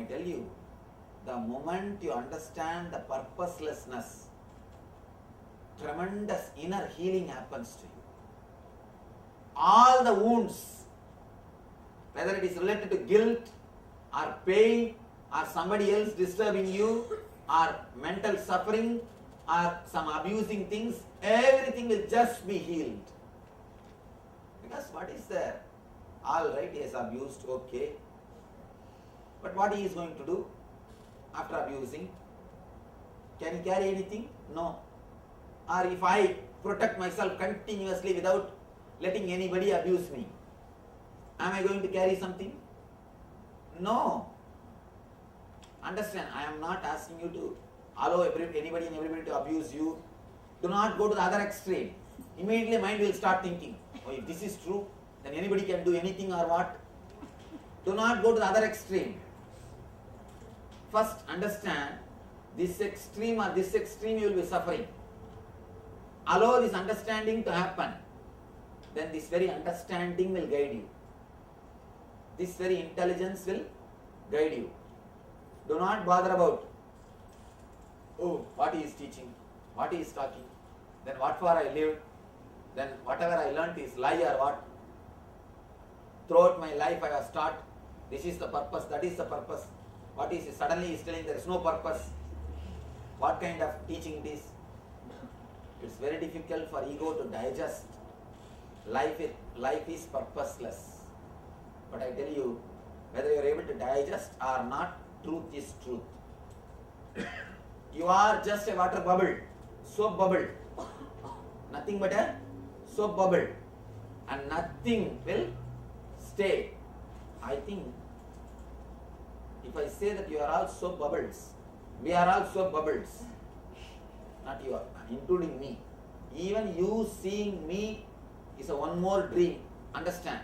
tell you, the moment you understand the purposelessness, tremendous inner healing happens to you. All the wounds, whether it is related to guilt or pain or somebody else disturbing you or mental suffering or some abusing things, everything will just be healed. Because what is there? All right, he has abused, okay. But what he is going to do after abusing? Can he carry anything? No. Or if I protect myself continuously without letting anybody abuse me, am I going to carry something? No. Understand, I am not asking you to allow anybody and everybody to abuse you. Do not go to the other extreme. Immediately mind will start thinking, oh, if this is true, then anybody can do anything or what? Do not go to the other extreme. First understand this extreme or this extreme you will be suffering. Allow this understanding to happen. Then this very understanding will guide you. This very intelligence will guide you. Do not bother about, oh, what he is teaching, what he is talking, then what for I live, then whatever I learnt is lie or what. Throughout my life I was taught, this is the purpose, that is the purpose. What is it? Suddenly he is telling there is no purpose. What kind of teaching it is? It's very difficult for ego to digest. Life is purposeless. But I tell you, whether you are able to digest or not, truth is truth. You are just a water bubble, soap bubble. Nothing but a soap bubble. And nothing will stay. I think if I say that you are all soap bubbles, we are all soap bubbles. Not you, including me. Even you seeing me is a one more dream. Understand?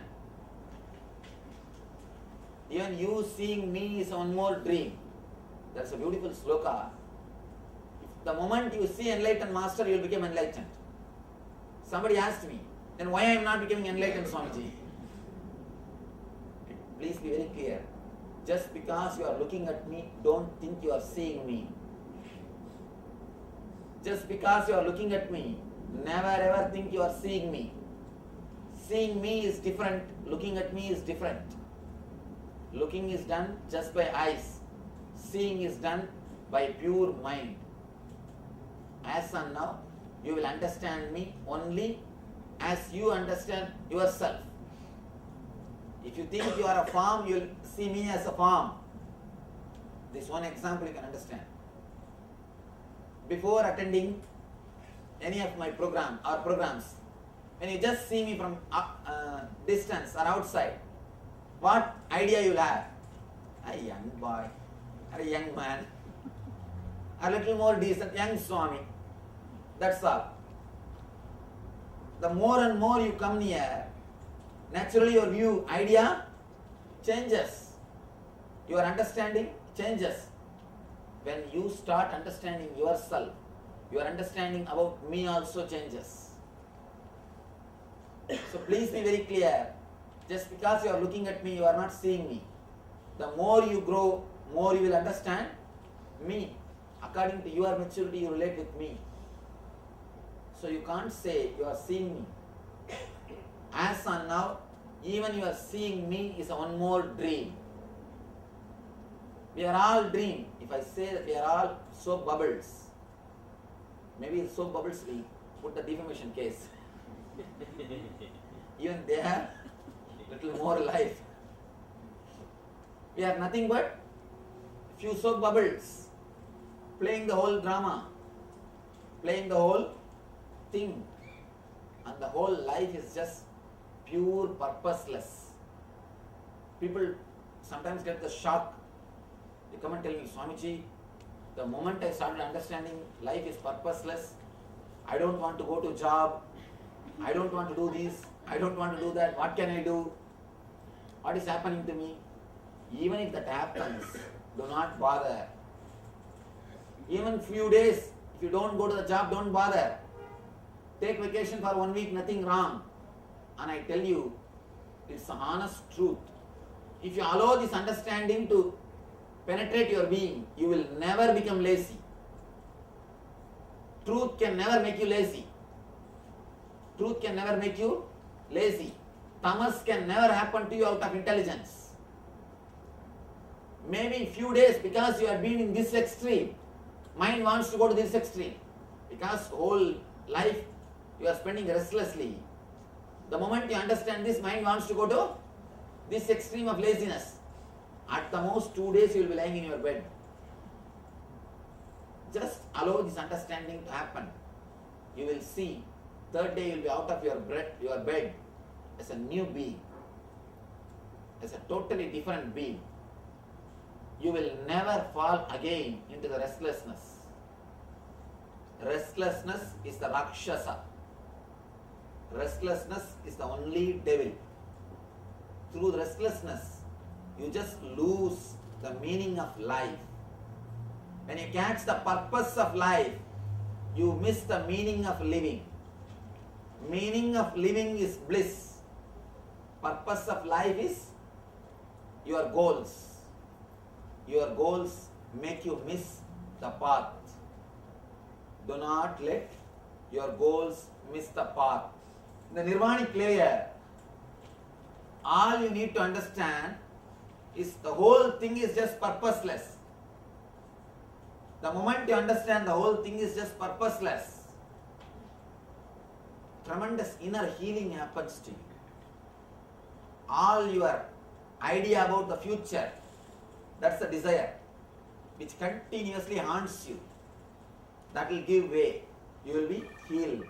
Even you seeing me is one more dream. That's a beautiful sloka. The moment you see enlightened master, you will become enlightened. Somebody asked me, then why I am not becoming enlightened, Swamiji? Please be very clear. Just because you are looking at me, don't think you are seeing me. Just because you are looking at me, never ever think you are seeing me. Seeing me is different, looking at me is different. Looking is done just by eyes. Seeing is done by pure mind. As and now, you will understand me only as you understand yourself. If you think you are a farm, you will see me as a farm. This one example you can understand. Before attending any of my programs, when you just see me from distance or outside, what idea you will have? A young boy, or a young man, a little more decent, young Swami. That's all. The more and more you come near, naturally your view, idea changes. Your understanding changes. When you start understanding yourself, your understanding about me also changes. So please be very clear. Just because you are looking at me, you are not seeing me. The more you grow, more you will understand me. According to your maturity, you relate with me. So you can't say you are seeing me. As on now, even you are seeing me is one more dream. We are all dream. If I say that we are all soap bubbles, maybe soap bubbles will put the defamation case. Even they have little more life. We are nothing but few soap bubbles, playing the whole drama, playing the whole thing, and the whole life is just pure purposeless. People sometimes get the shock. They come and tell me, Swamiji, the moment I started understanding life is purposeless, I don't want to go to job, I don't want to do this, I don't want to do that, what can I do? What is happening to me? Even if that happens, do not bother. Even few days, if you don't go to the job, don't bother. Take vacation for 1 week, nothing wrong. And I tell you, it's the honest truth. If you allow this understanding to penetrate your being, you will never become lazy. Truth can never make you lazy. Truth can never make you lazy. Tamas can never happen to you out of intelligence. Maybe few days because you have been in this extreme, mind wants to go to this extreme. Because whole life you are spending restlessly. The moment you understand this, mind wants to go to this extreme of laziness. At the most 2 days you will be lying in your bed. Just allow this understanding to happen. You will see, third day you will be out of your bed as a new being, as a totally different being. You will never fall again into the restlessness. Restlessness is the Rakshasa. Restlessness is the only devil. Through restlessness, you just lose the meaning of life. When you catch the purpose of life, you miss the meaning of living. Meaning of living is bliss. Purpose of life is your goals. Your goals make you miss the path. Do not let your goals miss the path. In the Nirvanic layer, all you need to understand is the whole thing is just purposeless. The moment you understand the whole thing is just purposeless, tremendous inner healing happens to you. All your idea about the future, that's the desire which continuously haunts you. That will give way. You will be healed.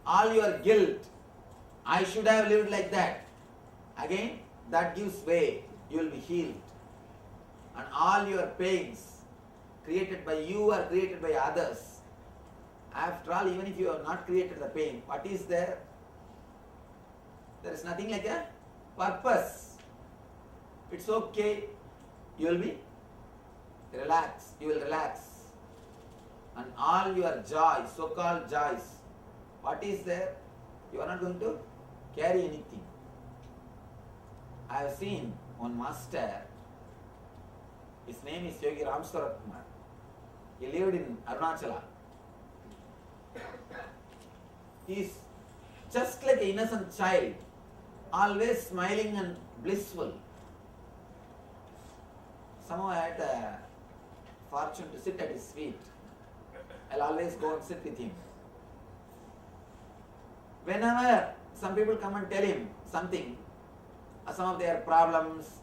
All your guilt, I should have lived like that. Again, that gives way. You will be healed. And all your pains created by you or created by others. After all, even if you have not created the pain, what is there? There is nothing like a purpose. It's okay. You will be relaxed. You will relax. And all your joys, so-called joys, what is there? You are not going to carry anything. I have seen one master. His name is Yogi Ram Sarat Kumar. He lived in Arunachala. He is just like an innocent child, always smiling and blissful. Somehow I had the fortune to sit at his feet. I'll always go and sit with him. Whenever some people come and tell him something, some of their problems,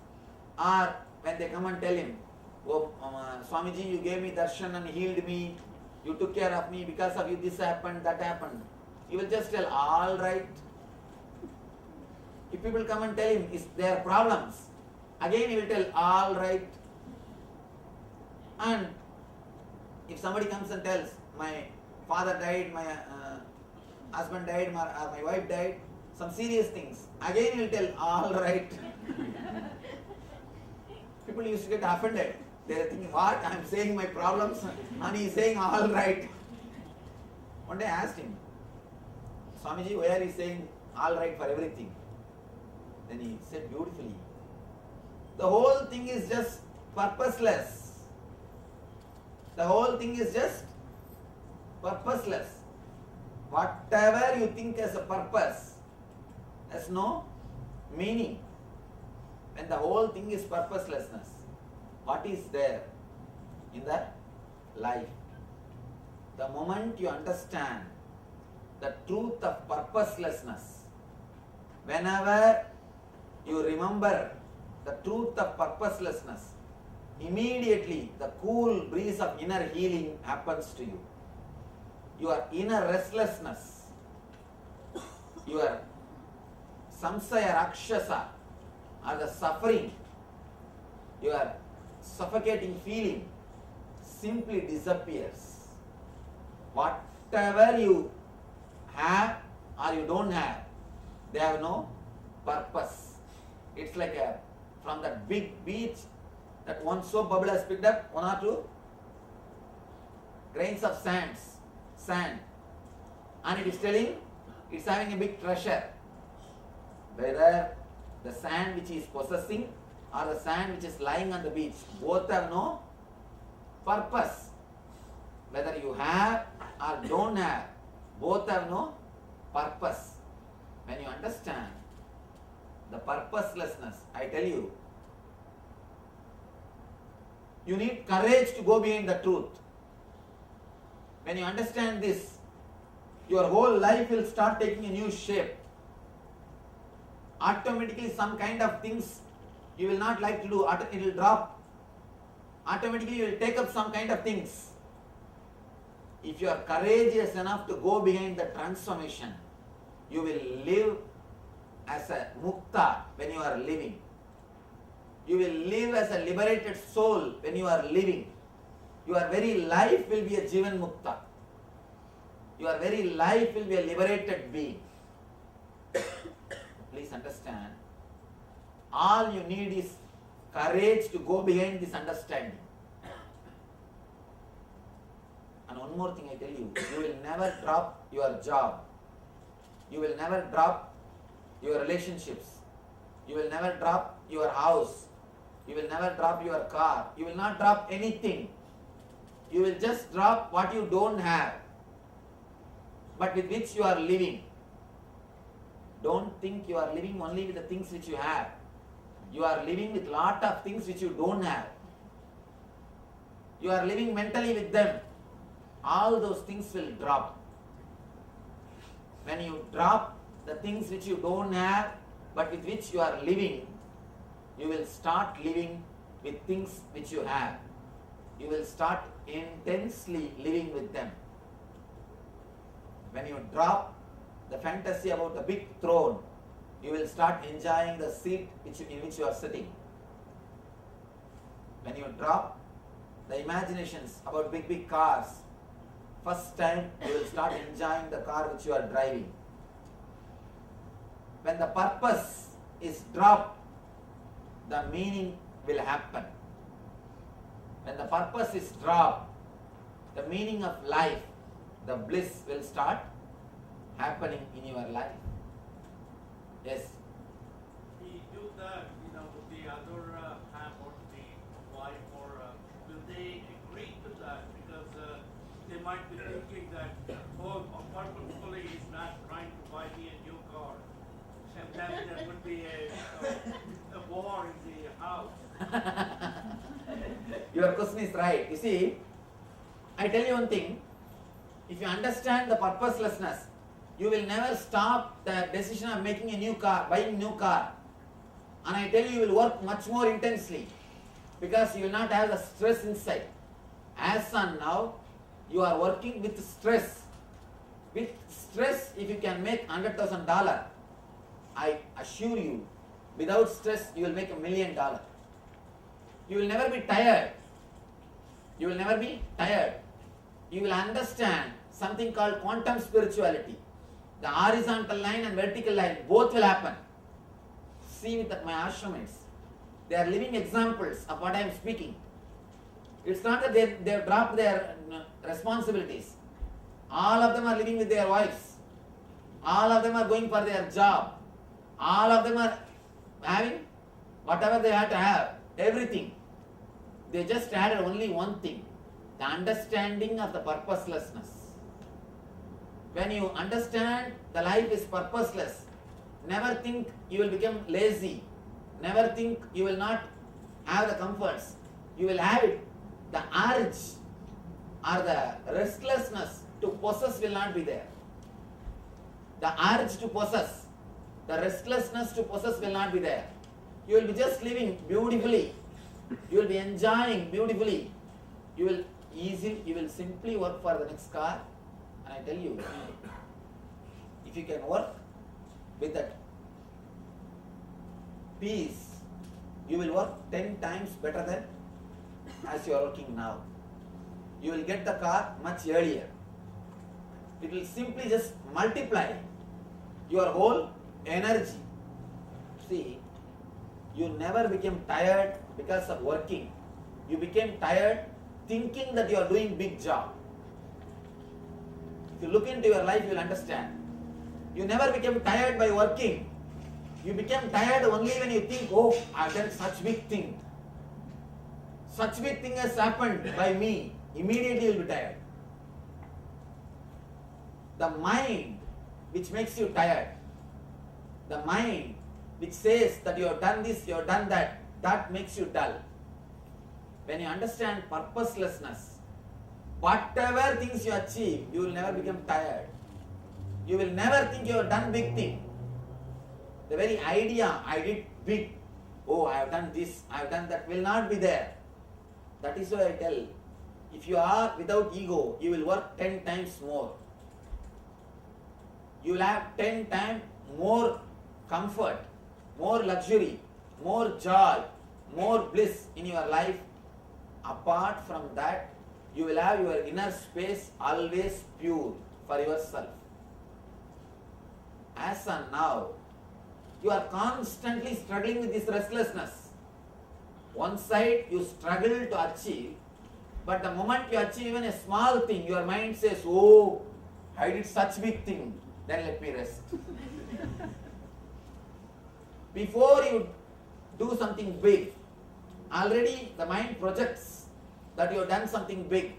or when they come and tell him, oh, Swamiji, you gave me darshan and healed me, you took care of me, because of you this happened, that happened. He will just tell, all right. If people come and tell him it's their problems, again he will tell, all right. And if somebody comes and tells, my father died, my husband died, my wife died, some serious things, again he will tell, all right. People used to get offended. They are thinking, what? I am saying my problems and he is saying all right. One day I asked him, Swamiji, why are you saying all right for everything? Then he said beautifully, the whole thing is just purposeless. The whole thing is just purposeless. Whatever you think as a purpose has no meaning. When the whole thing is purposelessness, what is there in the life? The moment you understand the truth of purposelessness, whenever you remember the truth of purposelessness, immediately the cool breeze of inner healing happens to you. Your inner restlessness, your samsaya rakshasa, or the suffering, your suffocating feeling simply disappears. Whatever you have or you don't have, they have no purpose. It's like from that big beach, that one soap bubble has picked up 1 or 2 grains of sand, and it is telling it's having a big treasure. Whether The sand which he is possessing or the sand which is lying on the beach, both have no purpose. Whether you have or don't have, both have no purpose. When you understand the purposelessness, I tell you, you need courage to go behind the truth. When you understand this, your whole life will start taking a new shape. Automatically some kind of things you will not like to do, it will drop. Automatically you will take up some kind of things. If you are courageous enough to go behind the transformation, you will live as a mukta when you are living. You will live as a liberated soul when you are living. Your very life will be a Jivan Mukta. Your very life will be a liberated being. Please understand. All you need is courage to go behind this understanding. And one more thing I tell you, you will never drop your job. You will never drop your relationships. You will never drop your house. You will never drop your car. You will not drop anything. You will just drop what you don't have, but with which you are living. Don't think you are living only with the things which you have. You are living with lot of things which you don't have. You are living mentally with them. All those things will drop. When you drop the things which you don't have, but with which you are living, you will start living with things which you have. You will start intensely living with them. When you drop the fantasy about the big throne, you will start enjoying the seat in which you are sitting. When you drop the imaginations about big cars, first time you will start enjoying the car which you are driving. When the purpose is dropped, the meaning will happen. When the purpose is dropped, the meaning of life, the bliss will start happening in your life. Yes. He do that, with the other half or the wife, or will they agree to that? Because they might be thinking that, purposefully he's not trying to buy me a new car. Sometimes there would be a war in the house. Your question is right. You see, I tell you one thing. If you understand the purposelessness, you will never stop the decision of making a new car, buying a new car. And I tell you, you will work much more intensely because you will not have the stress inside. As on now, you are working with stress. With stress, if you can make $100,000, I assure you, without stress, you will make $1 million. You will never be tired. You will never be tired. You will understand something called quantum spirituality. The horizontal line and vertical line, both will happen. See with my ashramates. They are living examples of what I am speaking. It's not that they have dropped their responsibilities. All of them are living with their wives. All of them are going for their job. All of them are having whatever they have to have, everything. They just added only one thing, the understanding of the purposelessness. When you understand the life is purposeless, never think you will become lazy. Never think you will not have the comforts. You will have it. The urge or the restlessness to possess will not be there. The urge to possess, the restlessness to possess will not be there. You will be just living beautifully. You will be enjoying beautifully. You will simply work for the next car. And I tell you, if you can work with that peace, you will work 10 times better than as you are working now. You will get the car much earlier. It will simply just multiply your whole energy. See, you never became tired because of working. You became tired thinking that you are doing big job. If you look into your life, you will understand. You never became tired by working. You become tired only when you think, oh, I've done such big thing. Such big thing has happened by me. Immediately you'll be tired. The mind which makes you tired, the mind which says that you have done this, you have done that makes you dull. When you understand purposelessness, whatever things you achieve, you will never become tired. You will never think you have done big thing. The very idea, I did big, oh, I have done this, I have done that, will not be there. That is why I tell, if you are without ego, you will work 10 times more. You will have 10 times more comfort, more luxury, more joy, more bliss in your life. Apart from that, you will have your inner space always pure for yourself. As and now, you are constantly struggling with this restlessness. One side you struggle to achieve, but the moment you achieve even a small thing, your mind says, oh, I did such big thing, then let me rest. Before you do something big, already the mind projects that you have done something big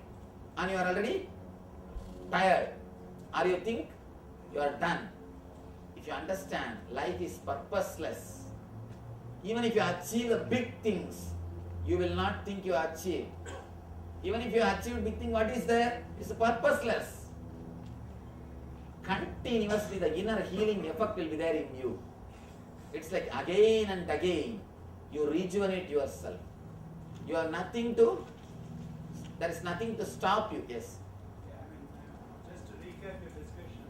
and you are already tired, or you think you are done. If you understand life is purposeless, even if you achieve the big things, you will not think you achieved. Even if you achieve big thing, what is there? It's purposeless. Continuously the inner healing effect will be there in you. It's like again and again you rejuvenate yourself. You are nothing to, there is nothing to stop you. Yes. Yeah, just to recap your discussion,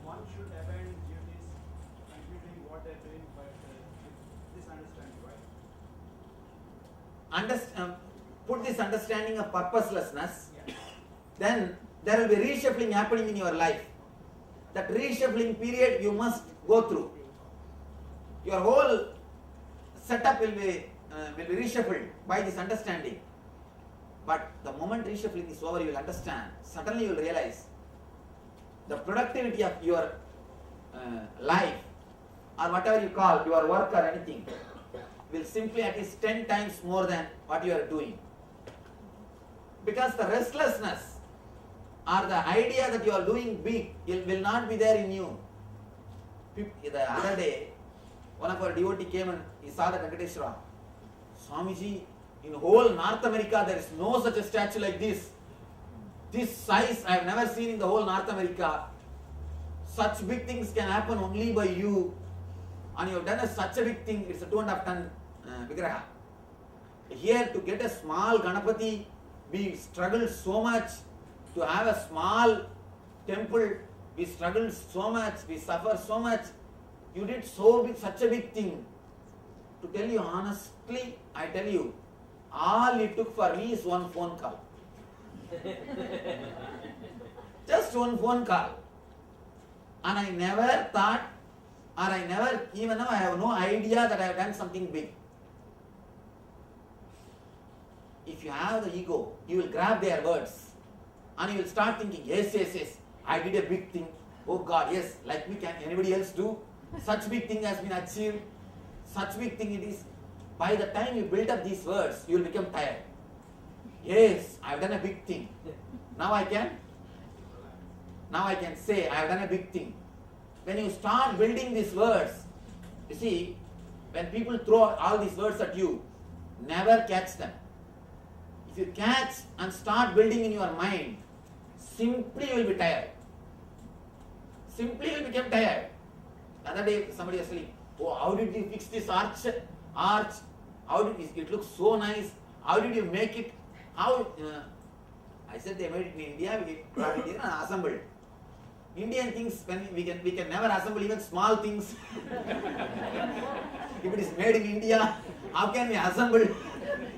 one should abandon duties, continue doing what they're doing, but with this understanding, right? Put this understanding of purposelessness, Yeah. then there will be reshuffling happening in your life. That reshuffling period you must go through. Your whole setup will be reshuffled by this understanding. But the moment reshuffling is over, you will understand. Suddenly you will realize the productivity of your life, or whatever you call your work or anything, will simply at least 10 times more than what you are doing. Because the restlessness or the idea that you are doing big will not be there in you. The other day, one of our devotee came and he saw the Venkateshwara. Swamiji, in whole North America there is no such a statue like this. This size I have never seen in the whole North America. Such big things can happen only by you. And you have done such a big thing, it's a 2.5 ton Vigraha. Here to get a small Ganapati, we struggled so much. To have a small temple, we struggled so much, we suffer so much. You did so big, such a big thing. To tell you honestly, I tell you, all it took for me is one phone call. Just one phone call. And I never thought, or I never, even now I have no idea that I have done something big. If you have the ego, you will grab their words. And you will start thinking, yes, I did a big thing. Oh God, yes, like me, can anybody else do? Such big thing has been achieved. Such big thing it is. By the time you build up these words, you will become tired. Yes, I have done a big thing. Now I can say, I have done a big thing. When you start building these words, you see, when people throw all these words at you, never catch them. If you catch and start building in your mind, simply you will be tired. Simply you will become tired. The other day somebody was saying, oh, how did you fix this arch? How did it look so nice? How did you make it? How? I said they made it in India, we brought it here and assembled. Indian things, when we can never assemble even small things. If it is made in India, how can we assemble?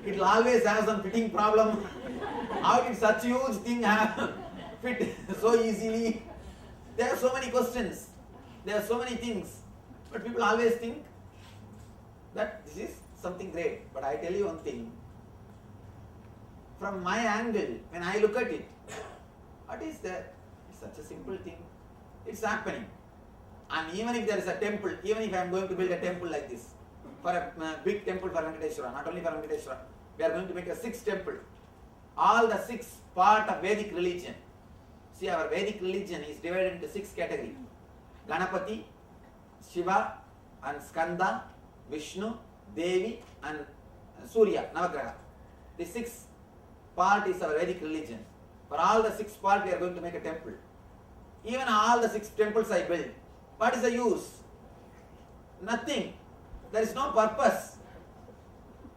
It will always have some fitting problem. How did such huge thing fit so easily? There are so many questions. There are so many things. But people always think that this is something great. But I tell you one thing. From my angle, when I look at it, what is that? It's such a simple thing. It's happening. And even if there is a temple, even if I am going to build a temple like this, for a big temple for Venkateshwara, not only for Venkateshwara, we are going to make a 6 temple. All the 6 part of Vedic religion. See, our Vedic religion is divided into 6 categories. Ganapati, Shiva, and Skanda, Vishnu, Devi, and Surya, Navagraha. The 6 part is our Vedic religion. For all the 6 part, we are going to make a temple. Even all the 6 temples I built, what is the use? Nothing. There is no purpose.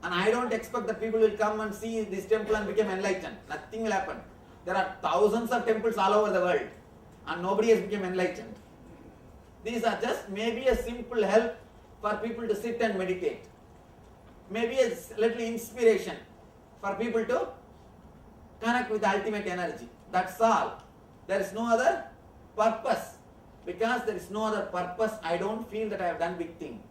And I don't expect that people will come and see this temple and become enlightened. Nothing will happen. There are thousands of temples all over the world and nobody has become enlightened. These are just maybe a simple help for people to sit and meditate. Maybe a little inspiration for people to connect with the ultimate energy. That's all. There is no other purpose. Because there is no other purpose, I don't feel that I have done big thing.